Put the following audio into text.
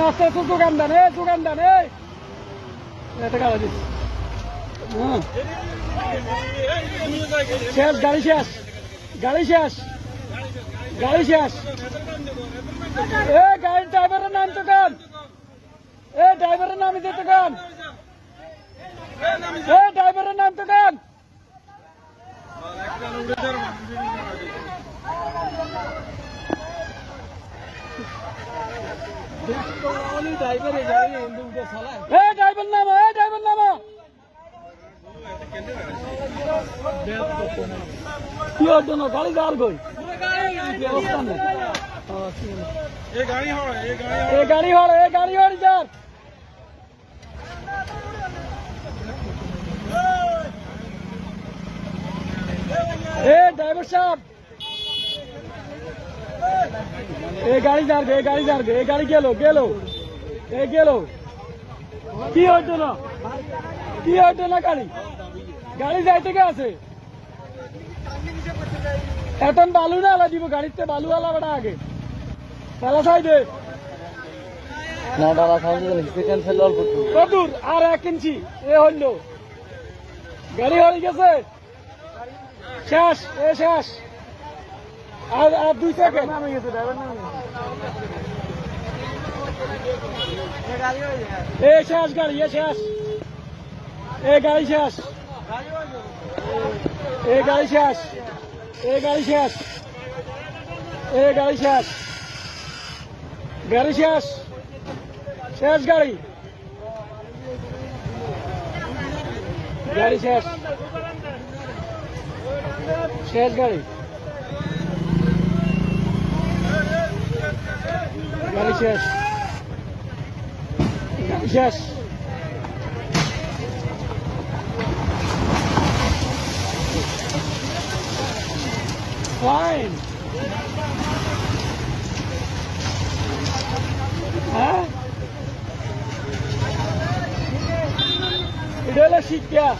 আস্তে আস্তে দোকান দেন এটা গাড়ি দিচ্ছি শেষ গাড়ি শেষ এ গাড়ির ড্রাইভারের নাম তো কান ড্রাইভারের নামই দিতে কান ড্রাইভারের নাম তো কান ড্রাইভার নামো কি ওর জন্য গাড়ি যাওয়ার গই গাড়ি হল যার ড্রাইভার সাহেব গাড়ি যার গাড়ি গেল কি হইতো না গাড়ি যাই থেকে আছে এখন বালু না আলা দিব গাড়িতে বালু আলা বেড়া আগে তালা খাই দে না ডালা খাই কদূর আর 1 ইঞ্চি হইল গাড়ি হয়ে গেছে শেষ আর 2 সেকেন্ড নামে গেছে ড্রাইভার নামে শেষ গাড়ি শেষ গাড়ি শেষ Fine. Huh? It is a shit, yeah.